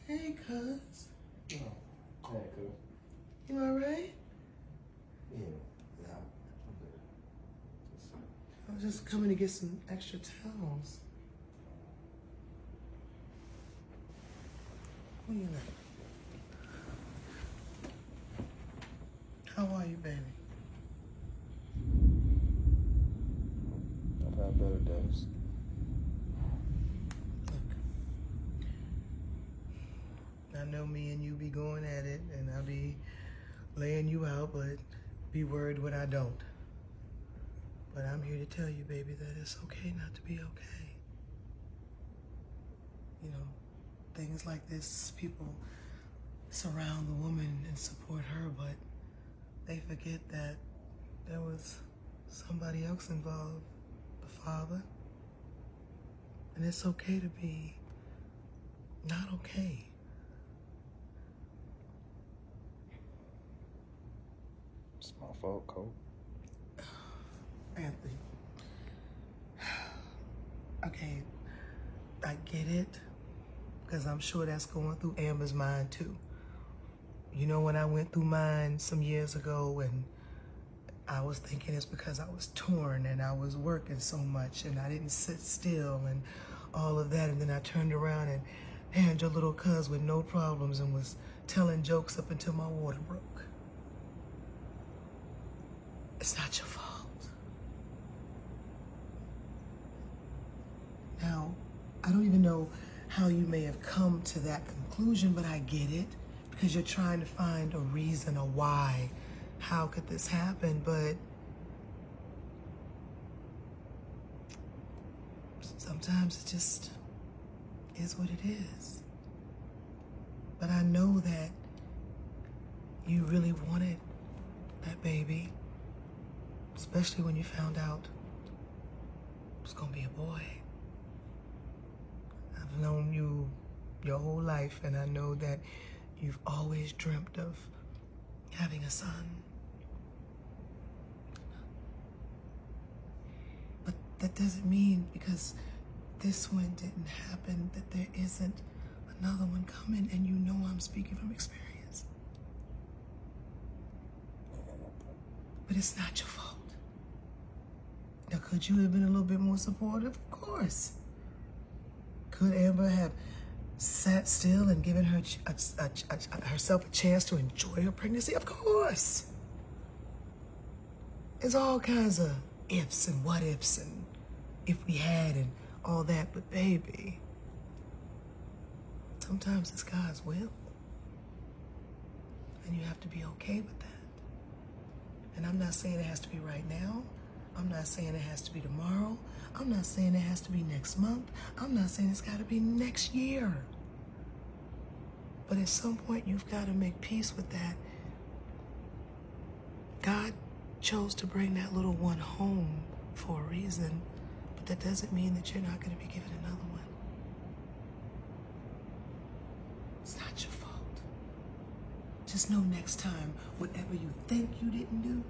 Hey, cuz. Oh, hey, cuz. You alright? Yeah, I'm good. I was just coming to get some extra towels. Where you at? How are you, baby? I've had better days. Look, I know me and you be going at it, and I'll be laying you out, but be worried when I don't. But I'm here to tell you, baby, that it's okay not to be okay. You know, things like this, people surround the woman and support her, but they forget that there was somebody else involved, the father. And it's okay to be not okay. It's my fault, Cole. Anthony. Okay, I get it, because I'm sure that's going through Amber's mind too. You know, when I went through mine some years ago, and I was thinking it's because I was torn and I was working so much and I didn't sit still and all of that, and then I turned around and had your little cuz with no problems and was telling jokes up until my water broke. It's not your fault. Now, I don't even know how you may have come to that conclusion, but I get it, because you're trying to find a reason, a why. How could this happen? But sometimes it just is what it is. But I know that you really wanted that baby, especially when you found out it was gonna be a boy. I've known you your whole life, and I know that you've always dreamt of having a son. But that doesn't mean because this one didn't happen that there isn't another one coming, and you know I'm speaking from experience. But it's not your fault. Now, could you have been a little bit more supportive? Of course. Could Amber have sat still and given her herself a chance to enjoy her pregnancy? Of course. There's all kinds of ifs and what ifs and if we had and all that, but baby, sometimes it's God's will. And you have to be okay with that. And I'm not saying it has to be right now. I'm not saying it has to be tomorrow. I'm not saying it has to be next month. I'm not saying it's got to be next year. But at some point, you've got to make peace with that. God chose to bring that little one home for a reason, but that doesn't mean that you're not going to be given another one. It's not your fault. Just know next time, whatever you think you didn't do,